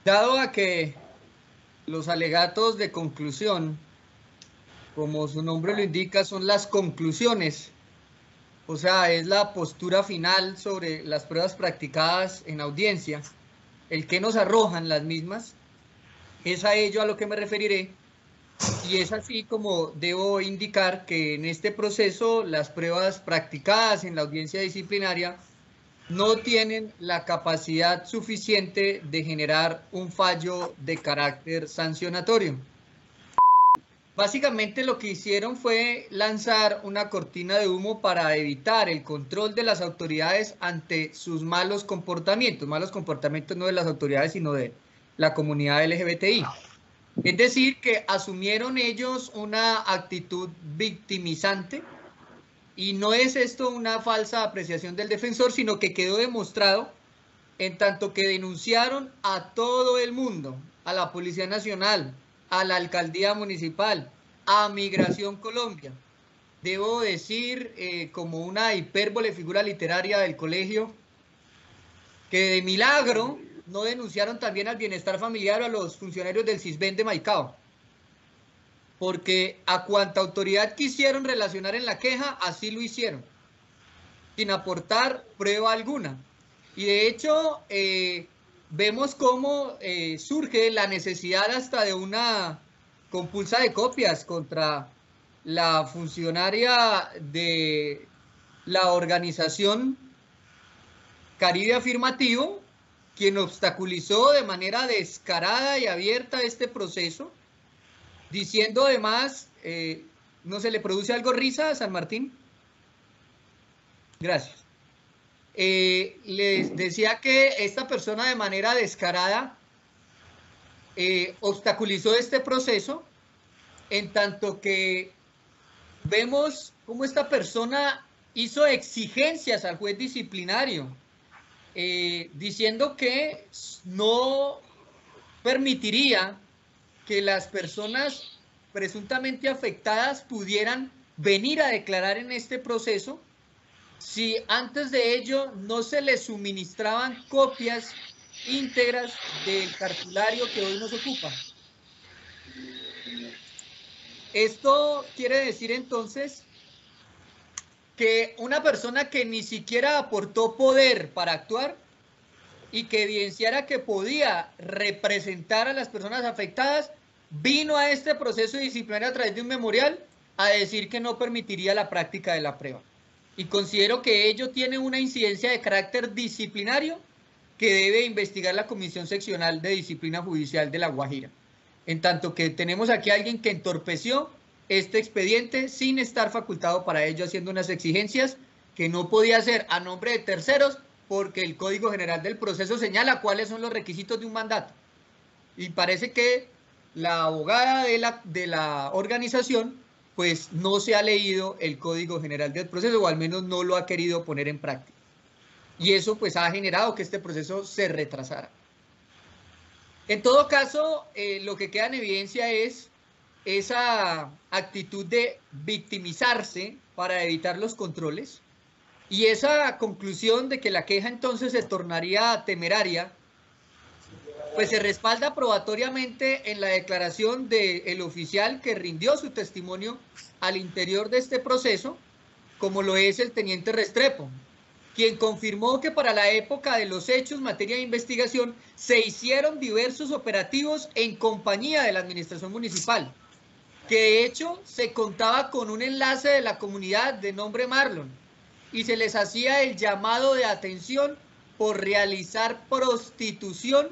Dado a que los alegatos de conclusión, como su nombre lo indica, son las conclusiones, o sea, es la postura final sobre las pruebas practicadas en audiencia, el que nos arrojan las mismas, es a ello a lo que me referiré, y es así como debo indicar que en este proceso las pruebas practicadas en la audiencia disciplinaria no tienen la capacidad suficiente de generar un fallo de carácter sancionatorio. Básicamente lo que hicieron fue lanzar una cortina de humo para evitar el control de las autoridades ante sus malos comportamientos no de las autoridades, sino de la comunidad LGBTI. Es decir, que asumieron ellos una actitud victimizante y no es esto una falsa apreciación del defensor, sino que quedó demostrado en tanto que denunciaron a todo el mundo, a la Policía Nacional, a la Alcaldía Municipal, a Migración Colombia. Debo decir, como una hipérbole figura literaria del colegio, que de milagro no denunciaron también al bienestar familiar o a los funcionarios del CISBEN de Maicao, porque a cuanta autoridad quisieron relacionar en la queja, así lo hicieron, sin aportar prueba alguna. Y de hecho, vemos cómo surge la necesidad hasta de una compulsa de copias contra la funcionaria de la organización Caribe Afirmativo, quien obstaculizó de manera descarada y abierta este proceso, diciendo además, ¿no se le produce algo risa a San Martín? Gracias. Les decía que esta persona de manera descarada obstaculizó este proceso, en tanto que vemos cómo esta persona hizo exigencias al juez disciplinario, diciendo que no permitiría que las personas presuntamente afectadas pudieran venir a declarar en este proceso si antes de ello no se les suministraban copias íntegras del cartulario que hoy nos ocupa. Esto quiere decir entonces que una persona que ni siquiera aportó poder para actuar y que evidenciara que podía representar a las personas afectadas, vino a este proceso disciplinario a través de un memorial a decir que no permitiría la práctica de la prueba. Y considero que ello tiene una incidencia de carácter disciplinario que debe investigar la Comisión Seccional de Disciplina Judicial de La Guajira. En tanto que tenemos aquí a alguien que entorpeció este expediente sin estar facultado para ello, haciendo unas exigencias que no podía hacer a nombre de terceros, porque el Código General del Proceso señala cuáles son los requisitos de un mandato. Y parece que la abogada de la organización pues no se ha leído el Código General del Proceso, o al menos no lo ha querido poner en práctica. Y eso pues ha generado que este proceso se retrasara. En todo caso, lo que queda en evidencia es esa actitud de victimizarse para evitar los controles y esa conclusión de que la queja entonces se tornaría temeraria, pues se respalda probatoriamente en la declaración del oficial que rindió su testimonio al interior de este proceso, como lo es el teniente Restrepo, quien confirmó que para la época de los hechos en materia de investigación se hicieron diversos operativos en compañía de la administración municipal, que de hecho se contaba con un enlace de la comunidad de nombre Marlon y se les hacía el llamado de atención por realizar prostitución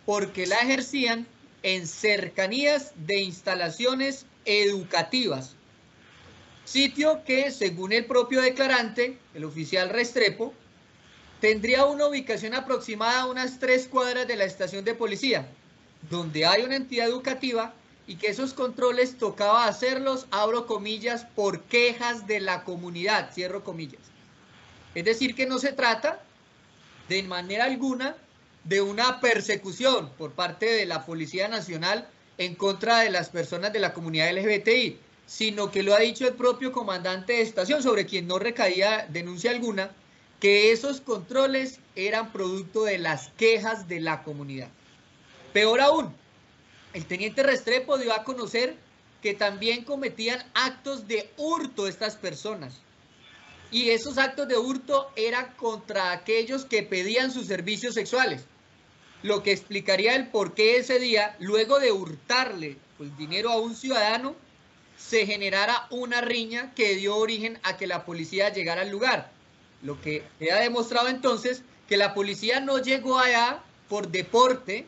porque la ejercían en cercanías de instalaciones educativas. Sitio que, según el propio declarante, el oficial Restrepo, tendría una ubicación aproximada a unas 3 cuadras de la estación de policía, donde hay una entidad educativa y que esos controles tocaba hacerlos, abro comillas, por quejas de la comunidad, cierro comillas. Es decir, que no se trata de manera alguna de una persecución por parte de la Policía Nacional en contra de las personas de la comunidad LGBTI, sino que lo ha dicho el propio comandante de estación, sobre quien no recaía denuncia alguna, que esos controles eran producto de las quejas de la comunidad. Peor aún, el teniente Restrepo dio a conocer que también cometían actos de hurto estas personas. Y esos actos de hurto eran contra aquellos que pedían sus servicios sexuales, lo que explicaría el por qué ese día, luego de hurtarle el dinero a un ciudadano, se generara una riña que dio origen a que la policía llegara al lugar. Lo que queda demostrado entonces que la policía no llegó allá por deporte,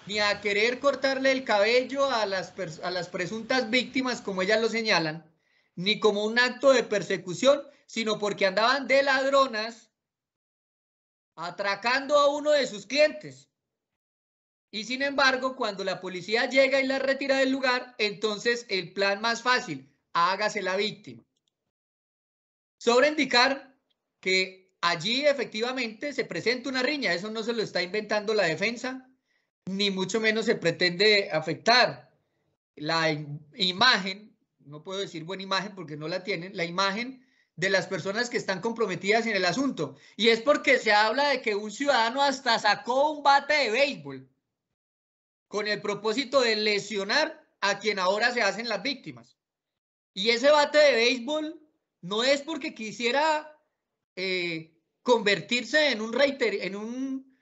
ni a querer cortarle el cabello a las presuntas víctimas, como ellas lo señalan, ni como un acto de persecución, sino porque andaban de ladronas atracando a uno de sus clientes. Y sin embargo, cuando la policía llega y la retira del lugar, entonces el plan más fácil, hágase la víctima. Sobra indicar que allí efectivamente se presenta una riña, eso no se lo está inventando la defensa, ni mucho menos se pretende afectar la imagen, no puedo decir buena imagen porque no la tienen, la imagen de las personas que están comprometidas en el asunto. Y es porque se habla de que un ciudadano hasta sacó un bate de béisbol con el propósito de lesionar a quien ahora se hacen las víctimas. Y ese bate de béisbol no es porque quisiera convertirse en un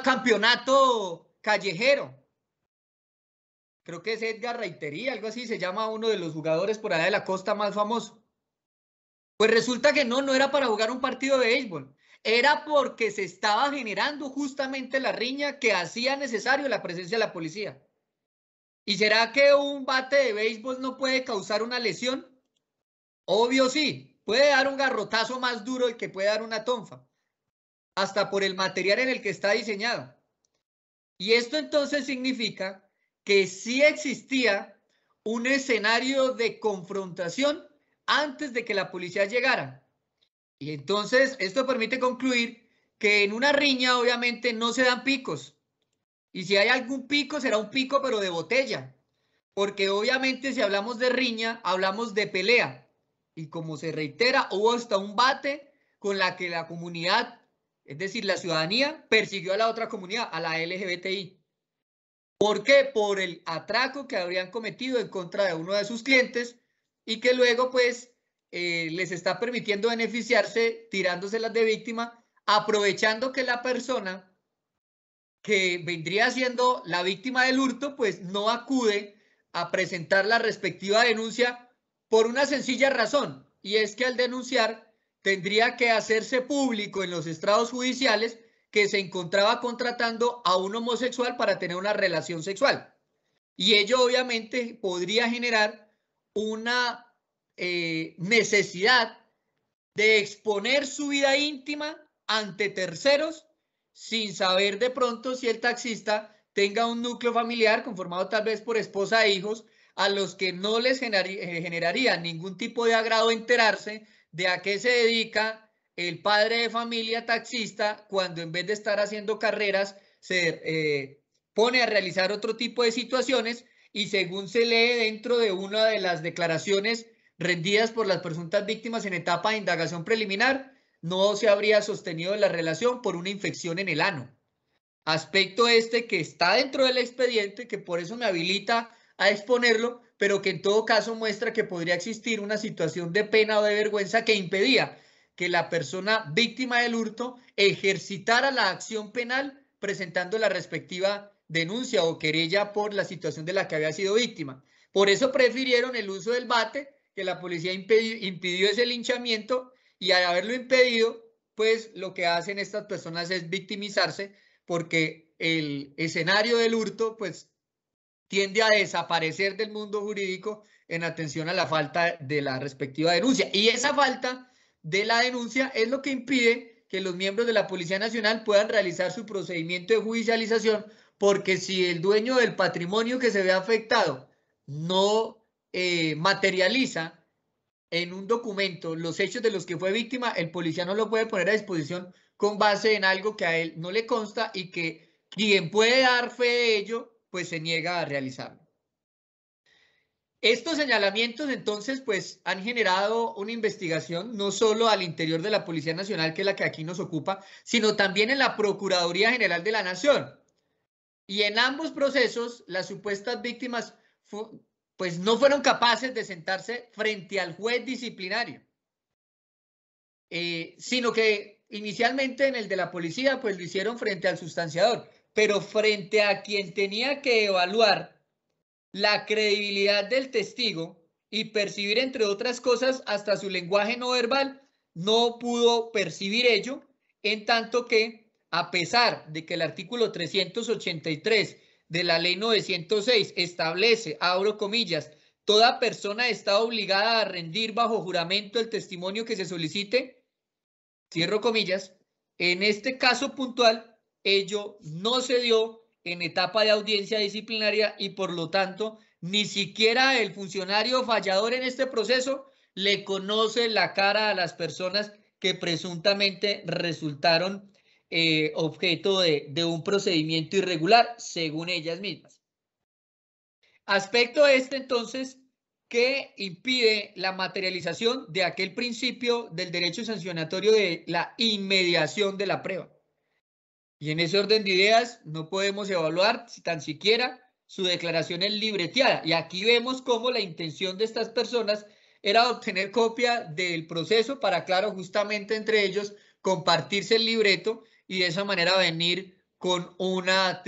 campeonato callejero. Creo que es Edgar Reitería, algo así se llama uno de los jugadores por allá de la costa más famoso. Pues resulta que no era para jugar un partido de béisbol. Era porque se estaba generando justamente la riña que hacía necesario la presencia de la policía. ¿Y será que un bate de béisbol no puede causar una lesión? Obvio sí, puede dar un garrotazo más duro del que puede dar una tonfa, hasta por el material en el que está diseñado. Y esto entonces significa que sí existía un escenario de confrontación antes de que la policía llegara. Y entonces esto permite concluir que en una riña obviamente no se dan picos. Y si hay algún pico, será un pico pero de botella. Porque obviamente si hablamos de riña, hablamos de pelea. Y como se reitera, hubo hasta un bate con la que la comunidad, es decir, la ciudadanía, persiguió a la otra comunidad, a la LGBTI. ¿Por qué? Por el atraco que habrían cometido en contra de uno de sus clientes y que luego pues les está permitiendo beneficiarse tirándoselas de víctima, aprovechando que la persona que vendría siendo la víctima del hurto pues no acude a presentar la respectiva denuncia por una sencilla razón, y es que al denunciar tendría que hacerse público en los estrados judiciales que se encontraba contratando a un homosexual para tener una relación sexual. Y ello obviamente podría generar una necesidad de exponer su vida íntima ante terceros sin saber de pronto si el taxista tenga un núcleo familiar conformado tal vez por esposa e hijos a los que no les generaría ningún tipo de agrado enterarse de a qué se dedica el padre de familia taxista cuando en vez de estar haciendo carreras se pone a realizar otro tipo de situaciones y según se lee dentro de una de las declaraciones rendidas por las presuntas víctimas en etapa de indagación preliminar, no se habría sostenido la relación por una infección en el ano. Aspecto este que está dentro del expediente, que por eso me habilita a exponerlo, pero que en todo caso muestra que podría existir una situación de pena o de vergüenza que impedía que la persona víctima del hurto ejercitara la acción penal presentando la respectiva denuncia o querella por la situación de la que había sido víctima. Por eso prefirieron el uso del bate, que la policía impidió ese linchamiento, y al haberlo impedido, pues lo que hacen estas personas es victimizarse porque el escenario del hurto pues tiende a desaparecer del mundo jurídico en atención a la falta de la respectiva denuncia. Y esa falta de la denuncia es lo que impide que los miembros de la Policía Nacional puedan realizar su procedimiento de judicialización, porque si el dueño del patrimonio que se ve afectado no materializa en un documento los hechos de los que fue víctima, el policía no lo puede poner a disposición con base en algo que a él no le consta y que quien puede dar fe de ello, pues se niega a realizarlo. Estos señalamientos entonces pues han generado una investigación no solo al interior de la Policía Nacional, que es la que aquí nos ocupa, sino también en la Procuraduría General de la Nación. Y en ambos procesos, las supuestas víctimas pues no fueron capaces de sentarse frente al juez disciplinario, sino que inicialmente en el de la policía pues lo hicieron frente al sustanciador, pero frente a quien tenía que evaluar la credibilidad del testigo y percibir, entre otras cosas, hasta su lenguaje no verbal, no pudo percibir ello, en tanto que, a pesar de que el artículo 383 de la ley 906 establece, abro comillas, toda persona está obligada a rendir bajo juramento el testimonio que se solicite, cierro comillas, en este caso puntual, ello no se dio en etapa de audiencia disciplinaria y por lo tanto ni siquiera el funcionario fallador en este proceso le conoce la cara a las personas que presuntamente resultaron objeto de un procedimiento irregular, según ellas mismas. Aspecto este, entonces, que impide la materialización de aquel principio del derecho sancionatorio de la inmediación de la prueba. Y en ese orden de ideas no podemos evaluar si tan siquiera su declaración es libreteada. Y aquí vemos cómo la intención de estas personas era obtener copia del proceso para, claro, justamente entre ellos compartirse el libreto y de esa manera venir con una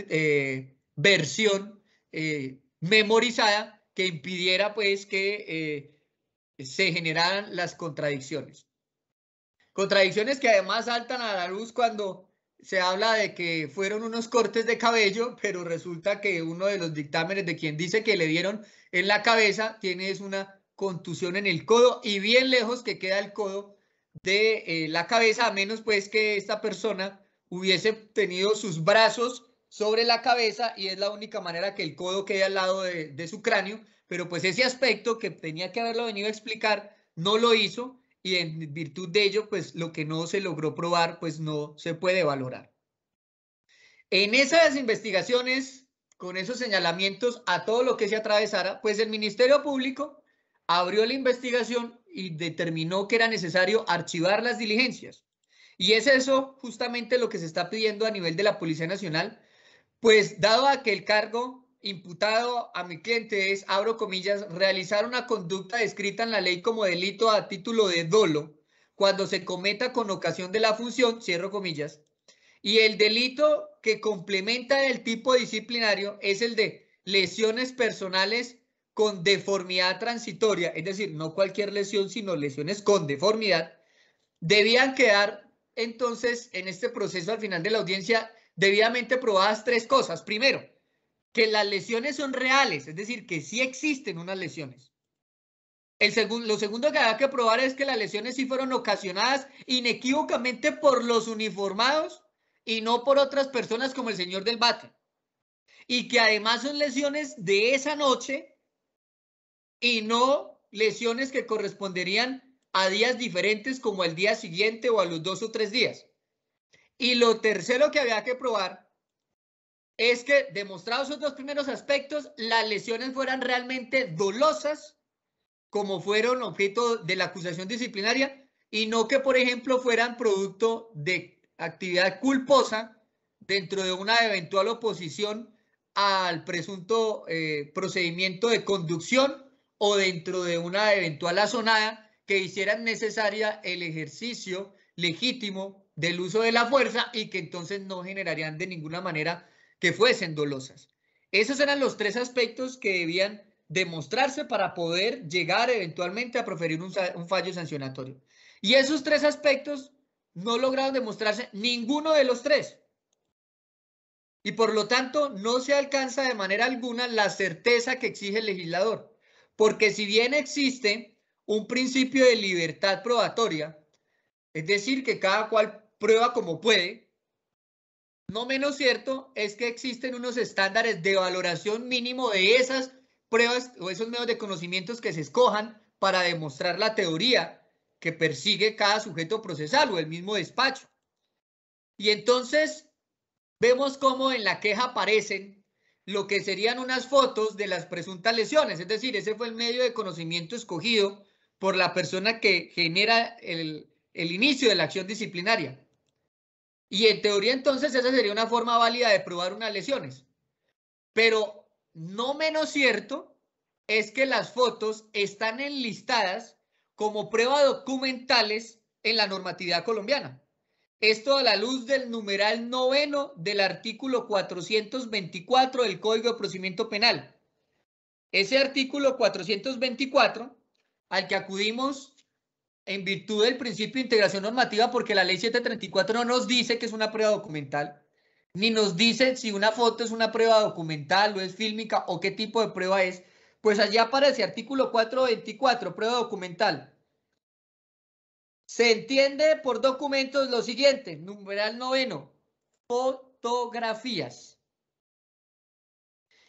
versión memorizada que impidiera pues que se generaran las contradicciones. Contradicciones que además saltan a la luz cuando se habla de que fueron unos cortes de cabello, pero resulta que uno de los dictámenes de quien dice que le dieron en la cabeza tiene es una contusión en el codo y bien lejos que queda el codo de la cabeza, a menos pues que esta persona hubiese tenido sus brazos sobre la cabeza y es la única manera que el codo quede al lado de su cráneo, pero pues ese aspecto que tenía que haberlo venido a explicar no lo hizo y en virtud de ello pues lo que no se logró probar pues no se puede valorar. En esas investigaciones, con esos señalamientos a todo lo que se atravesara, pues el Ministerio Público abrió la investigación y determinó que era necesario archivar las diligencias. Y es eso justamente lo que se está pidiendo a nivel de la Policía Nacional, pues dado a que el cargo imputado a mi cliente es, abro comillas, realizar una conducta descrita en la ley como delito a título de dolo cuando se cometa con ocasión de la función, cierro comillas, y el delito que complementa el tipo disciplinario es el de lesiones personales con deformidad transitoria, es decir, no cualquier lesión, sino lesiones con deformidad, debían quedar entonces en este proceso al final de la audiencia debidamente probadas tres cosas. Primero, que las lesiones son reales, es decir, que sí existen unas lesiones. Lo segundo que había que probar es que las lesiones sí fueron ocasionadas inequívocamente por los uniformados y no por otras personas como el señor del bate. Y que además son lesiones de esa noche y no lesiones que corresponderían a días diferentes como el día siguiente o a los 2 o 3 días. Y lo tercero que había que probar es que, demostrados esos dos primeros aspectos, las lesiones fueran realmente dolosas, como fueron objeto de la acusación disciplinaria, y no que, por ejemplo, fueran producto de actividad culposa dentro de una eventual oposición al presunto procedimiento de conducción o dentro de una eventual azonada que hicieran necesaria el ejercicio legítimo del uso de la fuerza y que entonces no generarían de ninguna manera que fuesen dolosas. Esos eran los tres aspectos que debían demostrarse para poder llegar eventualmente a proferir un fallo sancionatorio. Y esos tres aspectos no lograron demostrarse ninguno de los tres. Y por lo tanto no se alcanza de manera alguna la certeza que exige el legislador. Porque si bien existe un principio de libertad probatoria, es decir, que cada cual prueba como puede, no menos cierto es que existen unos estándares de valoración mínimo de esas pruebas o esos medios de conocimientos que se escojan para demostrar la teoría que persigue cada sujeto procesal o el mismo despacho. Y entonces vemos cómo en la queja aparecen lo que serían unas fotos de las presuntas lesiones, es decir, ese fue el medio de conocimiento escogido por la persona que genera el inicio de la acción disciplinaria. Y en teoría entonces esa sería una forma válida de probar unas lesiones. Pero no menos cierto es que las fotos están enlistadas como prueba documentales en la normatividad colombiana. Esto a la luz del numeral 9 del artículo 424 del Código de Procedimiento Penal. Ese artículo 424 al que acudimos en virtud del principio de integración normativa, porque la ley 734 no nos dice que es una prueba documental, ni nos dice si una foto es una prueba documental o es fílmica o qué tipo de prueba es. Pues allí aparece artículo 424, prueba documental. Se entiende por documentos lo siguiente, numeral 9, fotografías.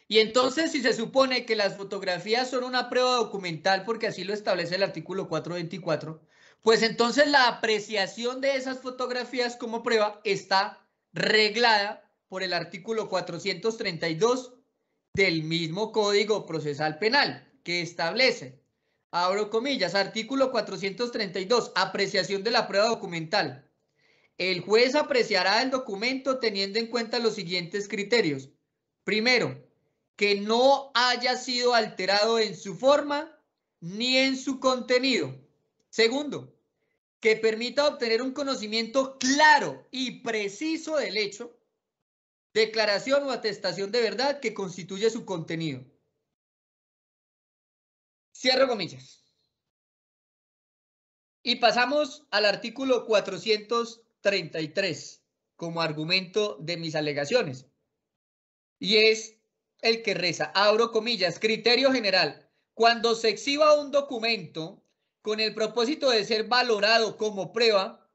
Y entonces, si se supone que las fotografías son una prueba documental, porque así lo establece el artículo 424, pues entonces la apreciación de esas fotografías como prueba está reglada por el artículo 432 del mismo Código Procesal Penal, que establece, abro comillas, artículo 432, apreciación de la prueba documental. El juez apreciará el documento teniendo en cuenta los siguientes criterios. Primero, que no haya sido alterado en su forma ni en su contenido. Segundo, que permita obtener un conocimiento claro y preciso del hecho, declaración o atestación de verdad que constituye su contenido. Cierro comillas. Y pasamos al artículo 433 como argumento de mis alegaciones. Y es el que reza, abro comillas, criterio general. Cuando se exhiba un documento con el propósito de ser valorado como prueba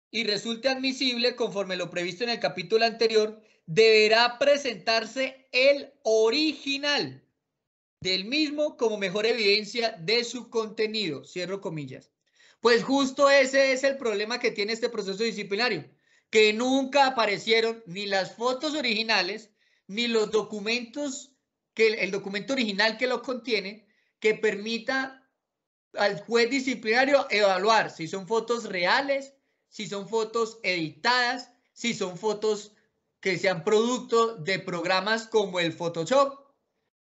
y resulte admisible conforme lo previsto en el capítulo anterior, deberá presentarse el original del mismo como mejor evidencia de su contenido. Cierro comillas. Pues justo ese es el problema que tiene este proceso disciplinario, que nunca aparecieron ni las fotos originales, ni los documentos, el documento original que lo contiene, que permita al juez disciplinario evaluar si son fotos reales, si son fotos editadas, si son fotos que sean producto de programas como el Photoshop.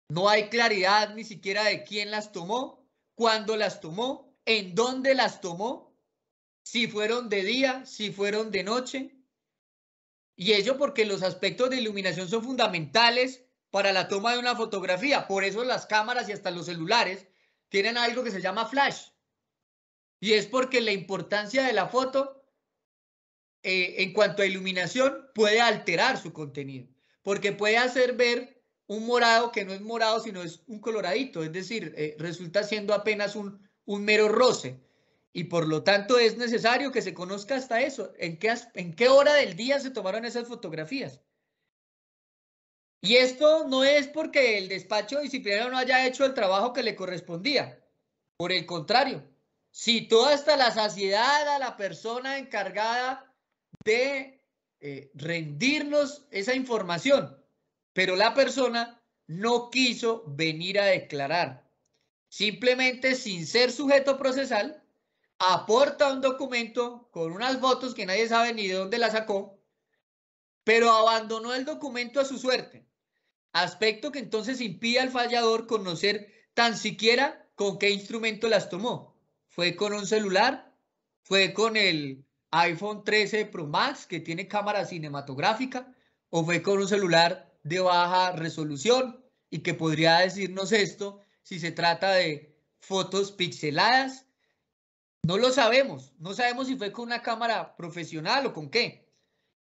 No hay claridad ni siquiera de quién las tomó, cuándo las tomó, en dónde las tomó, si fueron de día, si fueron de noche. Y ello porque los aspectos de iluminación son fundamentales para la toma de una fotografía. Por eso las cámaras y hasta los celulares tienen algo que se llama flash. Y es porque la importancia de la foto en cuanto a iluminación puede alterar su contenido. Porque puede hacer ver un morado que no es morado, sino es un coloradito. Es decir, resulta siendo apenas un mero roce. Y por lo tanto es necesario que se conozca hasta eso, en qué hora del día se tomaron esas fotografías. Y esto no es porque el despacho disciplinario no haya hecho el trabajo que le correspondía. Por el contrario, citó hasta la saciedad a la persona encargada de rendirnos esa información, pero la persona no quiso venir a declarar. Simplemente, sin ser sujeto procesal, aporta un documento con unas fotos que nadie sabe ni de dónde la sacó, pero abandonó el documento a su suerte. Aspecto que entonces impide al fallador conocer tan siquiera con qué instrumento las tomó. ¿Fue con un celular? ¿Fue con el iPhone 13 Pro Max que tiene cámara cinematográfica? ¿O fue con un celular de baja resolución y que podría decirnos esto si se trata de fotos pixeladas? No lo sabemos. No sabemos si fue con una cámara profesional o con qué.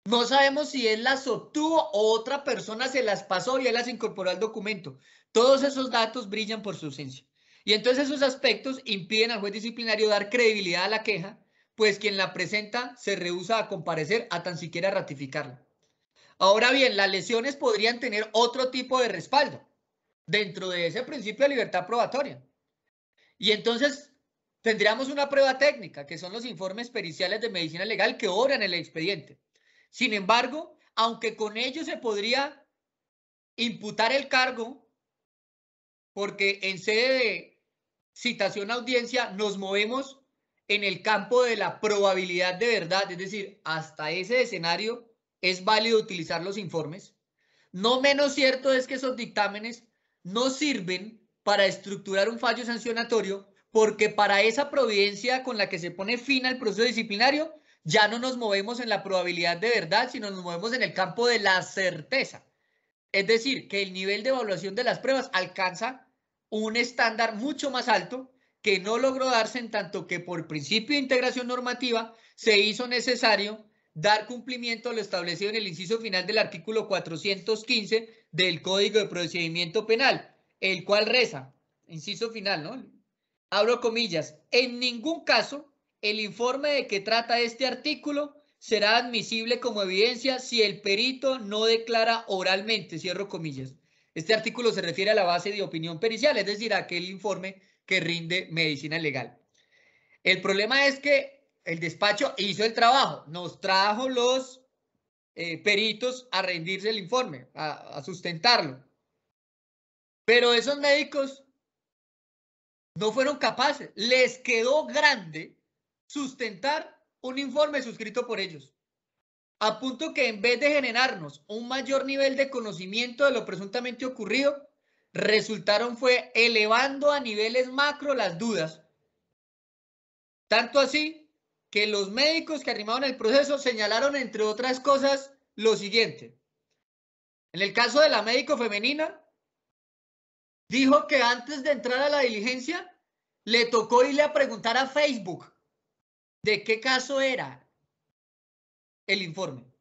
No sabemos si él las obtuvo o otra persona se las pasó y él las incorporó al documento. Todos esos datos brillan por su ausencia. Y entonces esos aspectos impiden al juez disciplinario dar credibilidad a la queja, pues quien la presenta se rehúsa a comparecer a tan siquiera ratificarla. Ahora bien, las lesiones podrían tener otro tipo de respaldo dentro de ese principio de libertad probatoria. Y entonces tendríamos una prueba técnica, que son los informes periciales de medicina legal que obran el expediente. Sin embargo, aunque con ello se podría imputar el cargo, porque en sede de citación a audiencia nos movemos en el campo de la probabilidad de verdad, es decir, hasta ese escenario es válido utilizar los informes, No menos cierto es que esos dictámenes no sirven para estructurar un fallo sancionatorio, porque para esa providencia con la que se pone fin al proceso disciplinario ya no nos movemos en la probabilidad de verdad, sino nos movemos en el campo de la certeza. Es decir, que el nivel de evaluación de las pruebas alcanza un estándar mucho más alto que no logró darse, en tanto que por principio de integración normativa se hizo necesario dar cumplimiento a lo establecido en el inciso final del artículo 415 del Código de Procedimiento Penal, el cual reza, inciso final, ¿no? Abro comillas, en ningún caso el informe de que trata este artículo será admisible como evidencia si el perito no declara oralmente, cierro comillas. Este artículo se refiere a la base de opinión pericial, es decir, a aquel informe que rinde medicina legal. El problema es que el despacho hizo el trabajo, nos trajo los peritos a rendirse el informe, a sustentarlo. Pero esos médicos no fueron capaces, les quedó grande sustentar un informe suscrito por ellos, a punto que en vez de generarnos un mayor nivel de conocimiento de lo presuntamente ocurrido, resultaron fue elevando a niveles macro las dudas. Tanto así que los médicos que arrimaron el proceso señalaron, entre otras cosas, lo siguiente. En el caso de la médico femenina, dijo que antes de entrar a la diligencia, le tocó irle a preguntar a Facebook de qué caso era el informe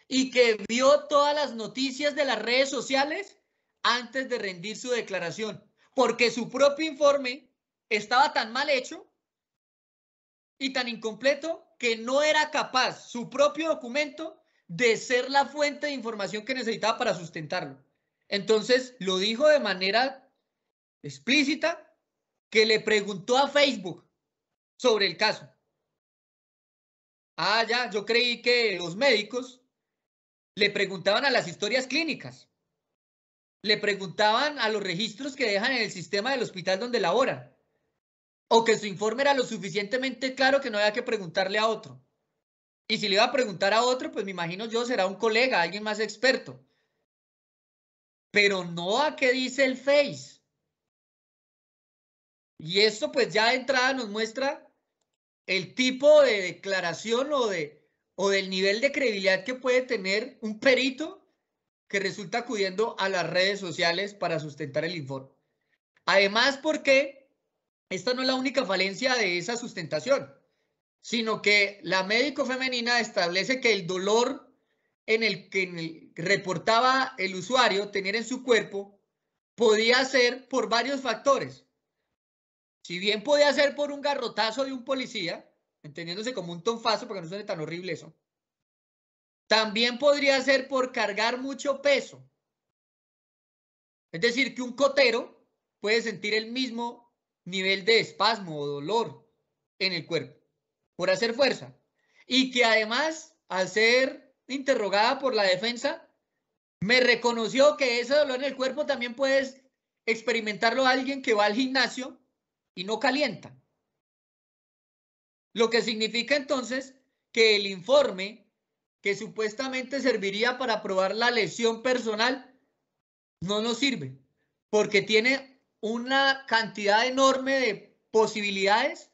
y que vio todas las noticias de las redes sociales antes de rendir su declaración, porque su propio informe estaba tan mal hecho y tan incompleto que no era capaz su propio documento de ser la fuente de información que necesitaba para sustentarlo. Entonces lo dijo de manera explícita, que le preguntó a Facebook sobre el caso. Ah, ya, yo creí que los médicos le preguntaban a las historias clínicas, le preguntaban a los registros que dejan en el sistema del hospital donde laboran, o que su informe era lo suficientemente claro que no había que preguntarle a otro. Y si le iba a preguntar a otro, pues me imagino yo será un colega, alguien más experto. Pero no a qué dice el Face. Y esto pues ya de entrada nos muestra el tipo de declaración o del nivel de credibilidad que puede tener un perito que resulta acudiendo a las redes sociales para sustentar el informe. Además, porque esta no es la única falencia de esa sustentación, sino que la médico femenina establece que el dolor en el que reportaba el usuario tener en su cuerpo podía ser por varios factores. Si bien podía ser por un garrotazo de un policía, entendiéndose como un tonfazo, porque no suene tan horrible eso, también podría ser por cargar mucho peso. Es decir, que un cotero puede sentir el mismo nivel de espasmo o dolor en el cuerpo por hacer fuerza. Y que además, al ser interrogada por la defensa, me reconoció que ese dolor en el cuerpo también puedes experimentarlo a alguien que va al gimnasio y no calienta. Lo que significa entonces que el informe que supuestamente serviría para probar la lesión personal no nos sirve, porque tiene una cantidad enorme de posibilidades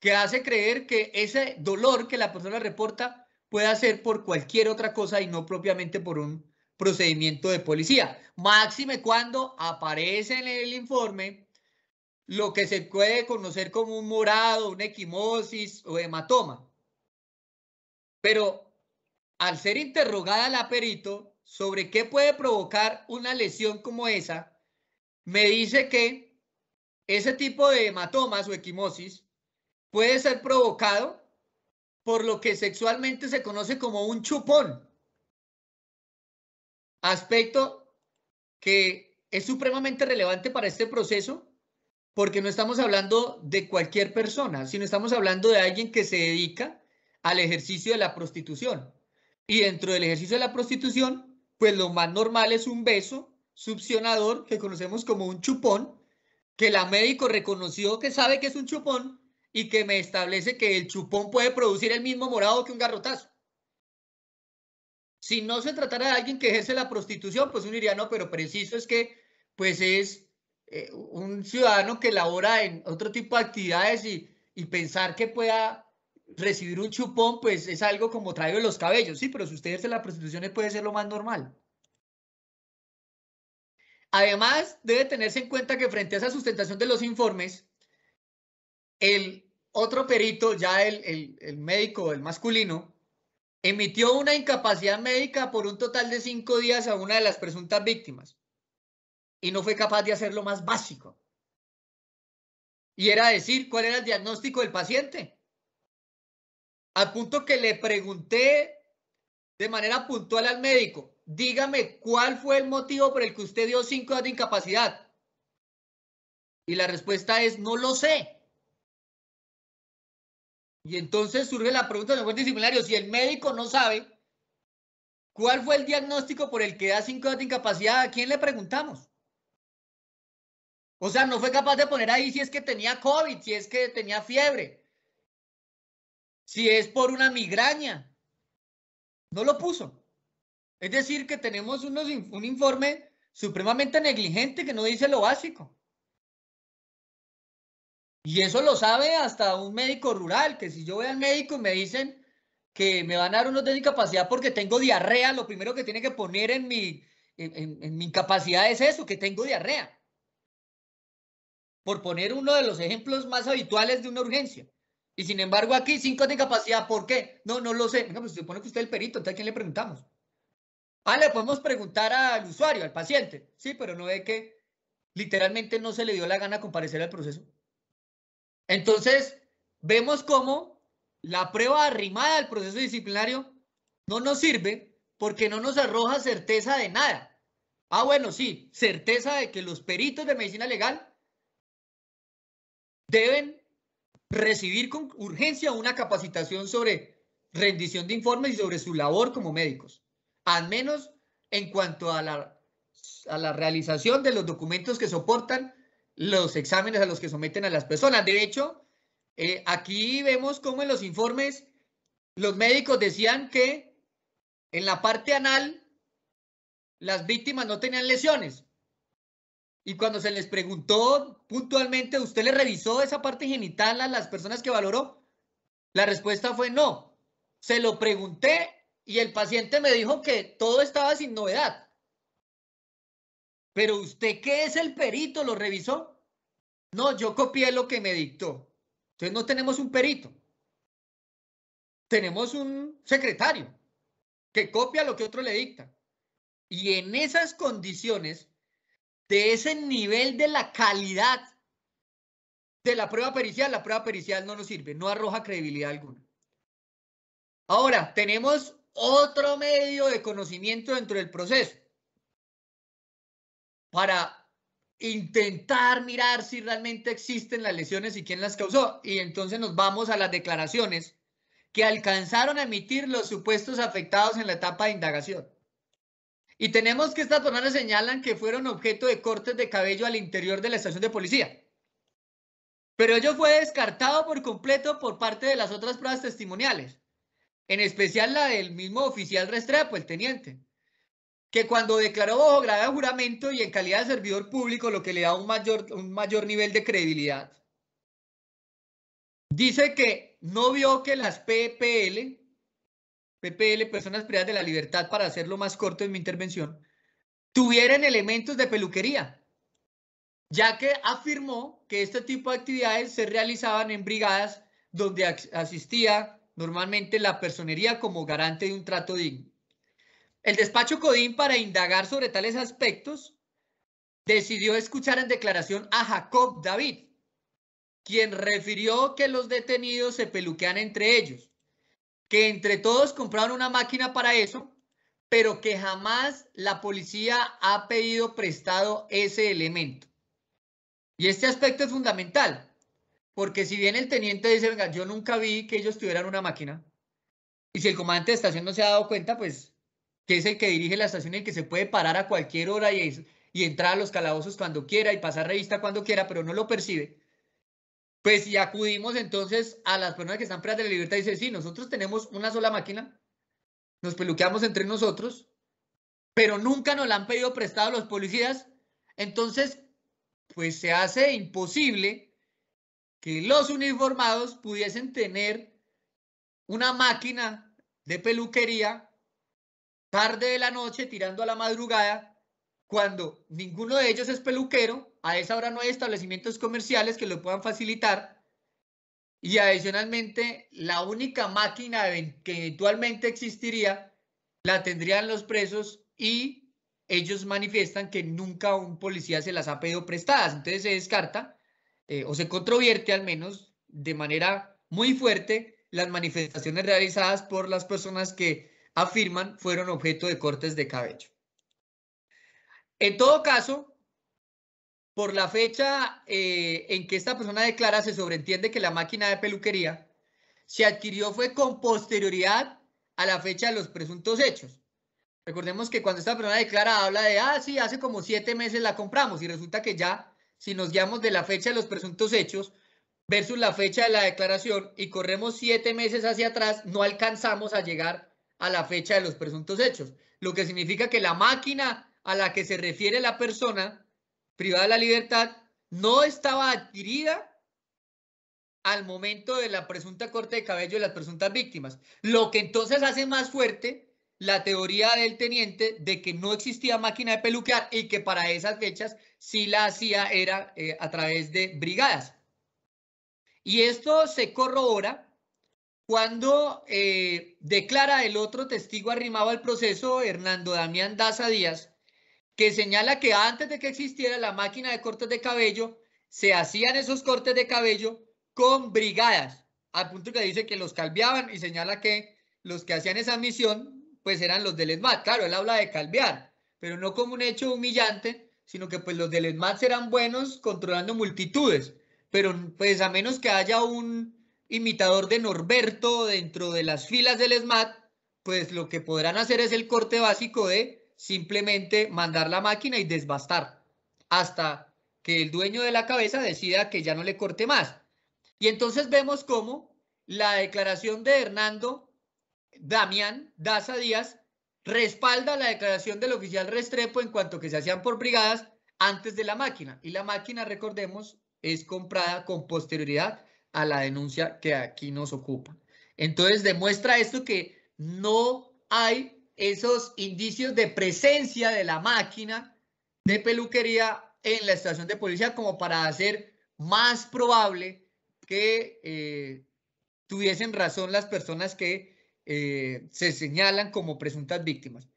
que hace creer que ese dolor que la persona reporta puede ser por cualquier otra cosa y no propiamente por un procedimiento de policía. Máxime cuando aparece en el informe lo que se puede conocer como un morado, una equimosis o hematoma. Pero al ser interrogada la perito sobre qué puede provocar una lesión como esa, me dice que ese tipo de hematomas o equimosis puede ser provocado por lo que sexualmente se conoce como un chupón, aspecto que es supremamente relevante para este proceso, porque no estamos hablando de cualquier persona, sino estamos hablando de alguien que se dedica al ejercicio de la prostitución. Y dentro del ejercicio de la prostitución, pues lo más normal es un beso succionador, que conocemos como un chupón, que la médico reconoció que sabe que es un chupón y que me establece que el chupón puede producir el mismo morado que un garrotazo. Si no se tratara de alguien que ejerce la prostitución, pues uno diría, no, pero preciso es que pues es un ciudadano que labora en otro tipo de actividades y pensar que pueda recibir un chupón, pues es algo como traído de los cabellos, sí, pero si usted ejerce la prostitución puede ser lo más normal. Además, debe tenerse en cuenta que frente a esa sustentación de los informes, el otro perito, ya el médico, el masculino, emitió una incapacidad médica por un total de 5 días a una de las presuntas víctimas y no fue capaz de hacer lo más básico. Y era decir cuál era el diagnóstico del paciente. Al punto que le pregunté de manera puntual al médico, dígame cuál fue el motivo por el que usted dio 5 días de incapacidad. Y la respuesta es, no lo sé. Y entonces surge la pregunta del juez disciplinario, si el médico no sabe cuál fue el diagnóstico por el que da 5 días de incapacidad, ¿a quién le preguntamos? O sea, no fue capaz de poner ahí si es que tenía COVID, si es que tenía fiebre, si es por una migraña. No lo puso. Es decir, que tenemos un informe supremamente negligente que no dice lo básico. Y eso lo sabe hasta un médico rural, que si yo voy al médico y me dicen que me van a dar unos de discapacidad porque tengo diarrea, lo primero que tiene que poner en mi incapacidad es eso, que tengo diarrea. Por poner uno de los ejemplos más habituales de una urgencia. Y sin embargo aquí 5 de incapacidad, ¿por qué? No, no lo sé. Venga, pues se supone que usted es el perito, entonces ¿a quién le preguntamos? Ah, le podemos preguntar al usuario, al paciente. Sí, pero no ve que literalmente no se le dio la gana comparecer al proceso. Entonces, vemos cómo la prueba arrimada del proceso disciplinario no nos sirve porque no nos arroja certeza de nada. Ah, bueno, sí, certeza de que los peritos de medicina legal deben recibir con urgencia una capacitación sobre rendición de informes y sobre su labor como médicos, al menos en cuanto a la realización de los documentos que soportan los exámenes a los que someten a las personas. De hecho, aquí vemos cómo en los informes los médicos decían que en la parte anal las víctimas no tenían lesiones. Y cuando se les preguntó puntualmente, ¿usted le revisó esa parte genital a las personas que valoró? La respuesta fue no. Se lo pregunté y el paciente me dijo que todo estaba sin novedad. Pero usted, ¿qué es el perito? ¿Lo revisó? No, yo copié lo que me dictó. Entonces no tenemos un perito. Tenemos un secretario que copia lo que otro le dicta. Y en esas condiciones, de ese nivel de la calidad de la prueba pericial no nos sirve, no arroja credibilidad alguna. Ahora, tenemos otro medio de conocimiento dentro del proceso para intentar mirar si realmente existen las lesiones y quién las causó. Y entonces nos vamos a las declaraciones que alcanzaron a emitir los supuestos afectados en la etapa de indagación. Y tenemos que estas personas señalan que fueron objeto de cortes de cabello al interior de la estación de policía. Pero ello fue descartado por completo por parte de las otras pruebas testimoniales, en especial la del mismo oficial Restrepo, el teniente, que cuando declaró bajo grave juramento y en calidad de servidor público, lo que le da un mayor nivel de credibilidad, dice que no vio que las PPL, Personas Privadas de la Libertad, para hacerlo más corto en mi intervención, tuvieran elementos de peluquería, ya que afirmó que este tipo de actividades se realizaban en brigadas donde asistía normalmente la personería como garante de un trato digno. El despacho Codín, para indagar sobre tales aspectos, decidió escuchar en declaración a Jacob David, quien refirió que los detenidos se peluquean entre ellos, que entre todos compraron una máquina para eso, pero que jamás la policía ha pedido prestado ese elemento. Y este aspecto es fundamental, porque si bien el teniente dice, venga, yo nunca vi que ellos tuvieran una máquina, y si el comandante de estación no se ha dado cuenta, pues, que es el que dirige la estación y el que se puede parar a cualquier hora y entrar a los calabozos cuando quiera y pasar revista cuando quiera, pero no lo percibe, pues si acudimos entonces a las personas que están privadas de la libertad y dice, sí, nosotros tenemos una sola máquina nos peluqueamos entre nosotros, pero nunca nos la han pedido prestado los policías. Entonces, pues se hace imposible que los uniformados pudiesen tener una máquina de peluquería tarde de la noche, tirando a la madrugada, cuando ninguno de ellos es peluquero. A esa hora no hay establecimientos comerciales que lo puedan facilitar. Y adicionalmente, la única máquina que eventualmente existiría la tendrían los presos, y ellos manifiestan que nunca un policía se las ha pedido prestadas. Entonces se descarta, o se controvierte al menos de manera muy fuerte, las manifestaciones realizadas por las personas que afirman fueron objeto de cortes de cabello. En todo caso, por la fecha en que esta persona declara, se sobreentiende que la máquina de peluquería se adquirió fue con posterioridad a la fecha de los presuntos hechos. Recordemos que cuando esta persona declara, habla de, sí, hace como 7 meses la compramos, y resulta que ya, si nos guiamos de la fecha de los presuntos hechos versus la fecha de la declaración y corremos 7 meses hacia atrás, no alcanzamos a llegar a la fecha de los presuntos hechos, lo que significa que la máquina a la que se refiere la persona privada de la libertad no estaba adquirida al momento de la presunta corte de cabello de las presuntas víctimas, lo que entonces hace más fuerte la teoría del teniente de que no existía máquina de peluquear y que para esas fechas sí la hacía era a través de brigadas. Y esto se corrobora cuando declara el otro testigo arrimado al proceso, Hernando Damián Daza Díaz, que señala que antes de que existiera la máquina de cortes de cabello, se hacían esos cortes de cabello con brigadas, al punto que dice que los calveaban, y señala que los que hacían esa misión pues eran los del ESMAD. Claro, él habla de calvear, pero no como un hecho humillante, sino que pues los del ESMAD serán buenos controlando multitudes, pero pues a menos que haya un imitador de Norberto dentro de las filas del ESMAD, pues lo que podrán hacer es el corte básico de simplemente mandar la máquina y desbastar hasta que el dueño de la cabeza decida que ya no le corte más. Y entonces vemos cómo la declaración de Hernando Damián Daza Díaz respalda la declaración del oficial Restrepo en cuanto que se hacían por brigadas antes de la máquina. Y la máquina, recordemos, es comprada con posterioridad a la denuncia que aquí nos ocupa. Entonces demuestra esto que no hay esos indicios de presencia de la máquina de peluquería en la estación de policía como para hacer más probable que tuviesen razón las personas que se señalan como presuntas víctimas.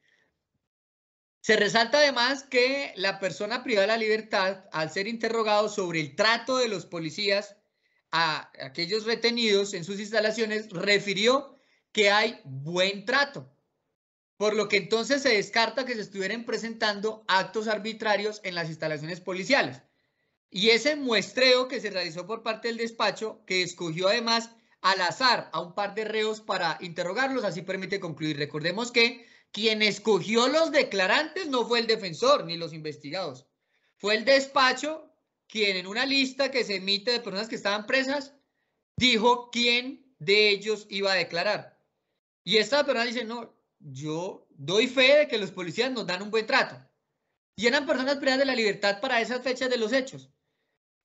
Se resalta además que la persona privada de la libertad, al ser interrogado sobre el trato de los policías a aquellos retenidos en sus instalaciones, refirió que hay buen trato, por lo que entonces se descarta que se estuvieran presentando actos arbitrarios en las instalaciones policiales. Y ese muestreo que se realizó por parte del despacho, que escogió además al azar a un par de reos para interrogarlos, así permite concluir. Recordemos que quien escogió los declarantes no fue el defensor ni los investigados, fue el despacho quien en una lista que se emite de personas que estaban presas dijo quién de ellos iba a declarar. Y esta persona dice, no, yo doy fe de que los policías nos dan un buen trato. Y eran personas privadas de la libertad para esas fechas de los hechos.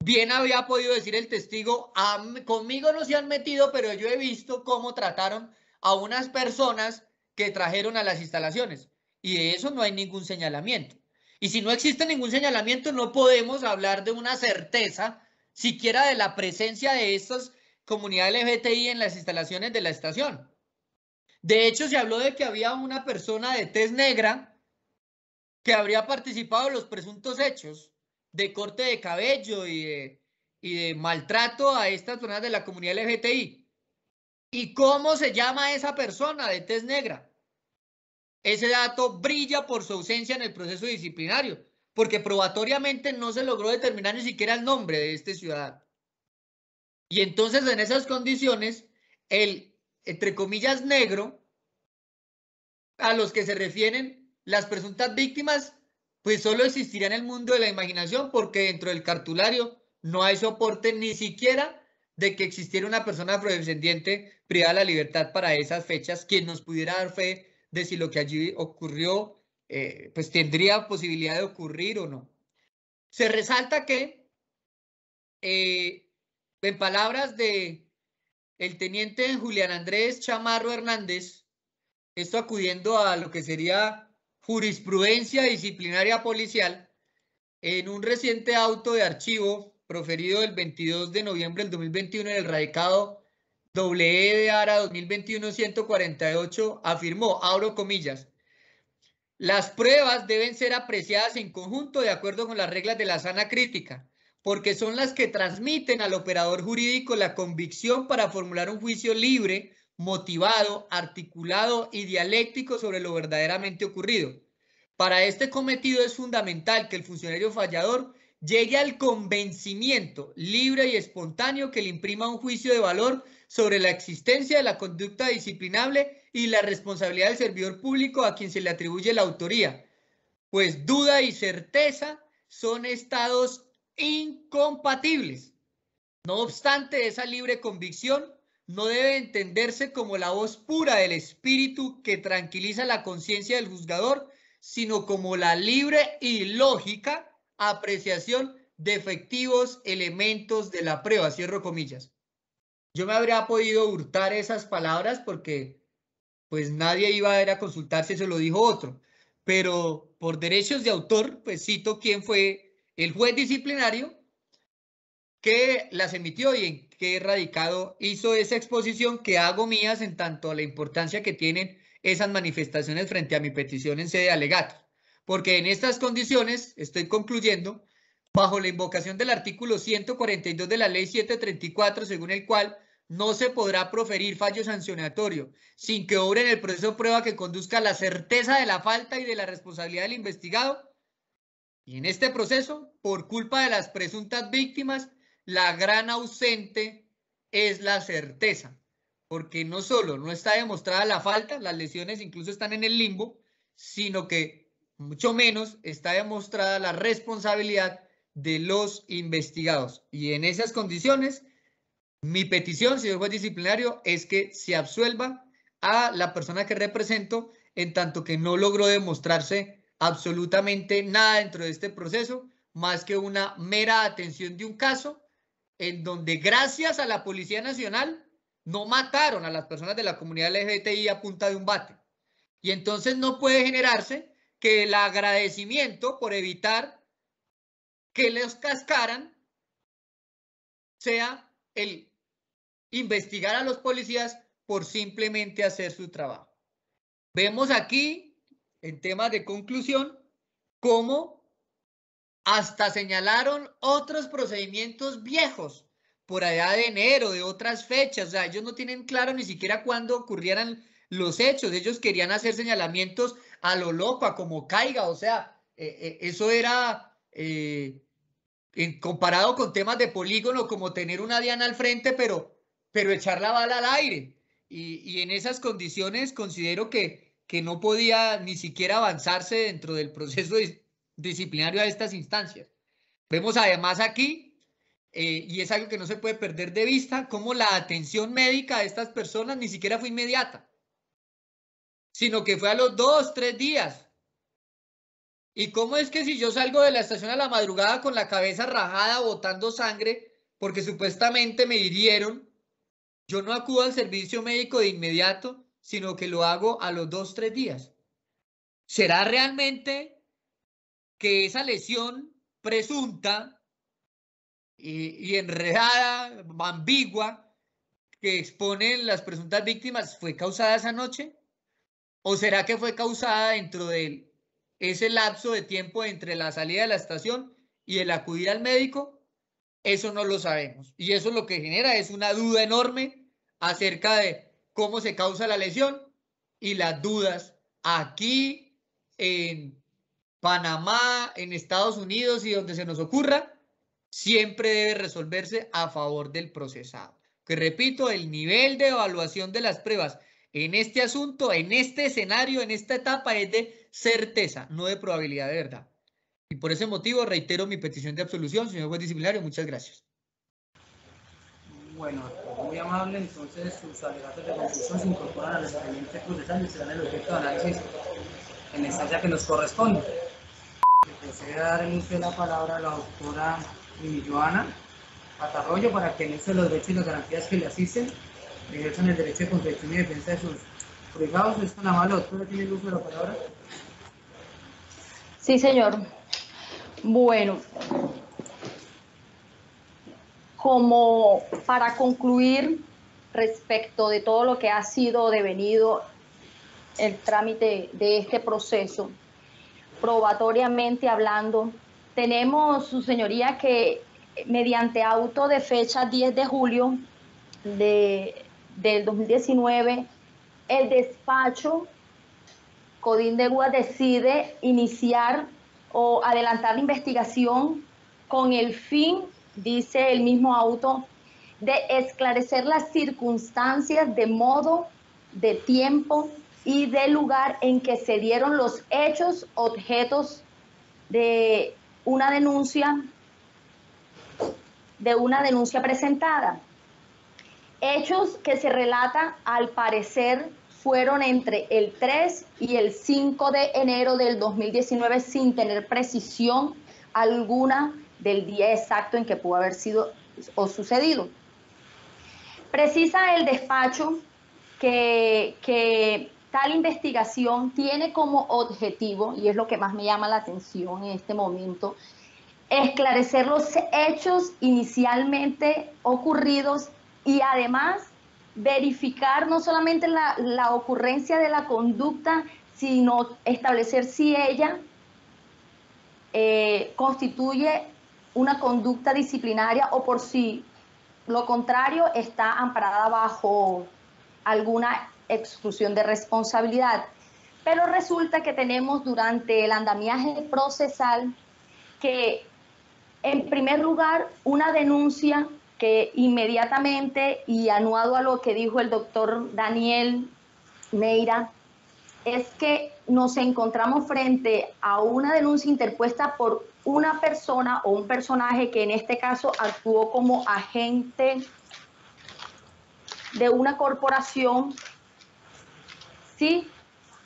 Bien había podido decir el testigo, conmigo no se han metido, pero yo he visto cómo trataron a unas personas que trajeron a las instalaciones. Y de eso no hay ningún señalamiento. Y si no existe ningún señalamiento, no podemos hablar de una certeza, siquiera de la presencia de estas comunidades LGBTI en las instalaciones de la estación. De hecho, se habló de que había una persona de tez negra que habría participado en los presuntos hechos de corte de cabello y de maltrato a estas personas de la comunidad LGBTI. ¿Y cómo se llama esa persona de tez negra? Ese dato brilla por su ausencia en el proceso disciplinario, porque probatoriamente no se logró determinar ni siquiera el nombre de este ciudadano. Y entonces en esas condiciones, el, entre comillas, negro, a los que se refieren las presuntas víctimas, pues solo existirá en el mundo de la imaginación, porque dentro del cartulario no hay soporte ni siquiera de que existiera una persona afrodescendiente privada de la libertad para esas fechas, quien nos pudiera dar fe de si lo que allí ocurrió pues tendría posibilidad de ocurrir o no. Se resalta que, en palabras de el teniente Julián Andrés Chamarro Hernández, esto acudiendo a lo que sería jurisprudencia disciplinaria policial, en un reciente auto de archivo proferido el 22 de noviembre del 2021 en el radicado WE de ARA 2021-148, afirmó, abro comillas, las pruebas deben ser apreciadas en conjunto de acuerdo con las reglas de la sana crítica, porque son las que transmiten al operador jurídico la convicción para formular un juicio libre, motivado, articulado y dialéctico sobre lo verdaderamente ocurrido. Para este cometido es fundamental que el funcionario fallador llegue al convencimiento libre y espontáneo que le imprima un juicio de valor sobre la existencia de la conducta disciplinable y la responsabilidad del servidor público a quien se le atribuye la autoría, pues duda y certeza son estados incompatibles. No obstante, esa libre convicción no debe entenderse como la voz pura del espíritu que tranquiliza la conciencia del juzgador, sino como la libre y lógica apreciación de efectivos elementos de la prueba, cierro comillas. Yo me habría podido hurtar esas palabras porque pues nadie iba a ir a consultar si eso lo dijo otro, pero por derechos de autor, pues cito quién fue el juez disciplinario que las emitió y en qué radicado hizo esa exposición que hago mías en tanto a la importancia que tienen esas manifestaciones frente a mi petición en sede de alegatos. Porque en estas condiciones, estoy concluyendo, bajo la invocación del artículo 142 de la ley 734, según el cual no se podrá proferir fallo sancionatorio sin que obre en el proceso de prueba que conduzca a la certeza de la falta y de la responsabilidad del investigado. Y en este proceso, por culpa de las presuntas víctimas, la gran ausente es la certeza, porque no solo no está demostrada la falta, las lesiones incluso están en el limbo, sino que mucho menos está demostrada la responsabilidad de los investigados. Y en esas condiciones, mi petición, señor juez disciplinario, es que se absuelva a la persona que represento en tanto que no logró demostrarse absolutamente nada dentro de este proceso, más que una mera atención de un caso en donde gracias a la Policía Nacional no mataron a las personas de la comunidad LGBTI a punta de un bate. Y entonces no puede generarse que el agradecimiento por evitar que les cascaran sea el investigar a los policías por simplemente hacer su trabajo. Vemos aquí, en temas de conclusión, cómo hasta señalaron otros procedimientos viejos, por allá de enero, de otras fechas. O sea, ellos no tienen claro ni siquiera cuándo ocurrieran los hechos. Ellos querían hacer señalamientos a lo loco, a como caiga. O sea, eso era comparado con temas de polígono, como tener una diana al frente, pero echar la bala al aire. Y en esas condiciones considero que no podía ni siquiera avanzarse dentro del proceso disciplinario a estas instancias. Vemos además aquí, y es algo que no se puede perder de vista, cómo la atención médica de estas personas ni siquiera fue inmediata, sino que fue a los 2, 3 días. ¿Y cómo es que si yo salgo de la estación a la madrugada con la cabeza rajada, botando sangre, porque supuestamente me hirieron, yo no acudo al servicio médico de inmediato, sino que lo hago a los 2, 3 días? ¿Será realmente que esa lesión presunta y enredada, ambigua, que exponen las presuntas víctimas fue causada esa noche? ¿O será que fue causada dentro de ese lapso de tiempo entre la salida de la estación y el acudir al médico? Eso no lo sabemos. Y eso lo que genera es una duda enorme acerca de cómo se causa la lesión y las dudas aquí en Panamá, en Estados Unidos y donde se nos ocurra, siempre debe resolverse a favor del procesado. Que repito, el nivel de evaluación de las pruebas en este asunto, en este escenario, en esta etapa es de certeza, no de probabilidad de verdad. Y por ese motivo reitero mi petición de absolución, señor juez disciplinario. Muchas gracias. Bueno, muy amable, entonces sus alegatos de conclusión se incorporan al expediente procesal y serán el objeto de análisis en la instancia que nos corresponde. Procede a dar el uso de la palabra a la doctora Joana Patarroyo para que en uso de los derechos y las garantías que le asisten ejerzan el derecho de contradicción y defensa de sus juzgados. ¿Es tan amable, doctora, tiene el uso de la palabra? Sí, señor. Bueno, como para concluir respecto de todo lo que ha sido devenido el trámite de este proceso, probatoriamente hablando, tenemos, su señoría, que mediante auto de fecha 10 de julio del 2019, el despacho Codín de Gua decide iniciar o adelantar la investigación con el fin, dice el mismo auto, de esclarecer las circunstancias de modo, de tiempo y de lugar en que se dieron los hechos objetos de una denuncia presentada. Hechos que se relata, al parecer, fueron entre el 3 y el 5 de enero del 2019 sin tener precisión alguna del día exacto en que pudo haber sido o sucedido. Precisa el despacho que tal investigación tiene como objetivo, y es lo que más me llama la atención en este momento, esclarecer los hechos inicialmente ocurridos y además verificar no solamente la ocurrencia de la conducta, sino establecer si ella constituye una conducta disciplinaria o por si lo contrario está amparada bajo alguna exclusión de responsabilidad. Pero resulta que tenemos durante el andamiaje procesal que, en primer lugar, una denuncia que inmediatamente, y anuado a lo que dijo el doctor Daniel Meira, es que nos encontramos frente a una denuncia interpuesta por una persona o un personaje que en este caso actuó como agente de una corporación, ¿sí?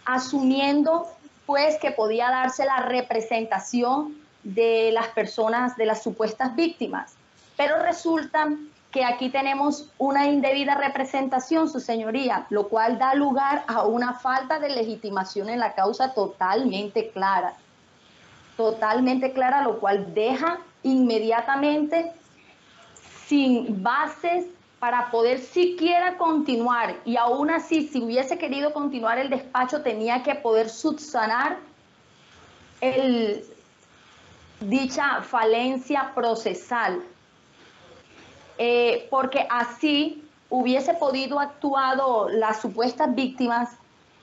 Asumiendo pues que podía darse la representación de las personas, de las supuestas víctimas. Pero resulta que aquí tenemos una indebida representación, su señoría, lo cual da lugar a una falta de legitimación en la causa totalmente clara, lo cual deja inmediatamente sin bases para poder siquiera continuar, y aún así, si hubiese querido continuar el despacho, tenía que poder subsanar dicha falencia procesal, porque así hubiese podido actuado las supuestas víctimas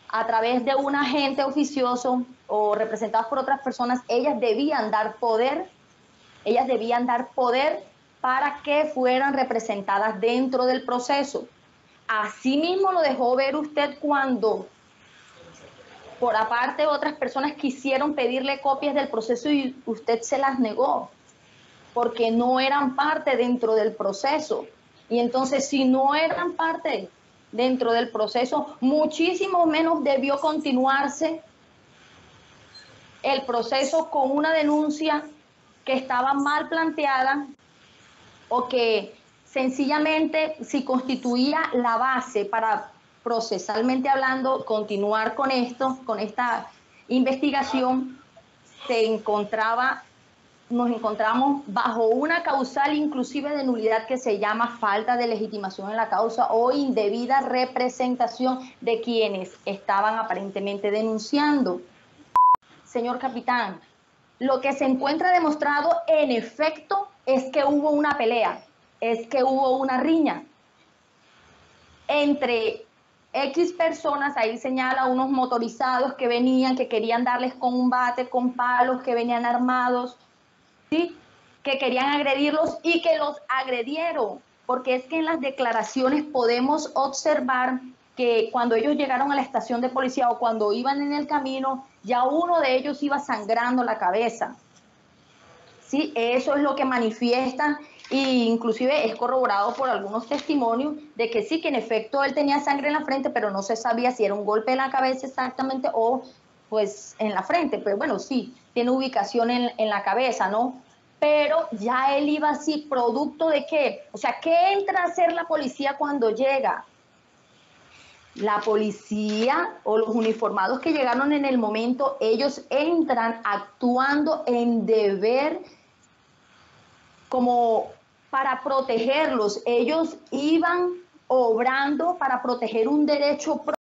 a través de un agente oficioso o representados por otras personas. Ellas debían dar poder para que fueran representadas dentro del proceso. Asimismo lo dejó ver usted cuando, por aparte, otras personas quisieron pedirle copias del proceso y usted se las negó, porque no eran parte dentro del proceso. Y entonces, si no eran parte dentro del proceso, muchísimo menos debió continuarse el proceso con una denuncia que estaba mal planteada, o que sencillamente, si constituía la base para, procesalmente hablando, continuar con esta investigación, nos encontramos bajo una causal inclusive de nulidad que se llama falta de legitimación en la causa o indebida representación de quienes estaban aparentemente denunciando. Señor capitán, lo que se encuentra demostrado en efecto es que hubo una pelea, es que hubo una riña entre X personas. Ahí señala unos motorizados que venían, que querían darles con un bate, con palos, que venían armados, ¿sí? Que querían agredirlos y que los agredieron, porque es que en las declaraciones podemos observar que cuando ellos llegaron a la estación de policía o cuando iban en el camino, ya uno de ellos iba sangrando la cabeza. Sí, eso es lo que manifiesta Y inclusive es corroborado por algunos testimonios de que sí, que en efecto él tenía sangre en la frente, pero no se sabía si era un golpe en la cabeza exactamente o pues en la frente. Pero bueno, sí, tiene ubicación en la cabeza, ¿no? Pero ya él iba así, producto de qué, o sea, ¿qué entra a hacer la policía cuando llega? La policía o los uniformados que llegaron en el momento, ellos entran actuando en deber como para protegerlos. Ellos iban obrando para proteger un derecho propio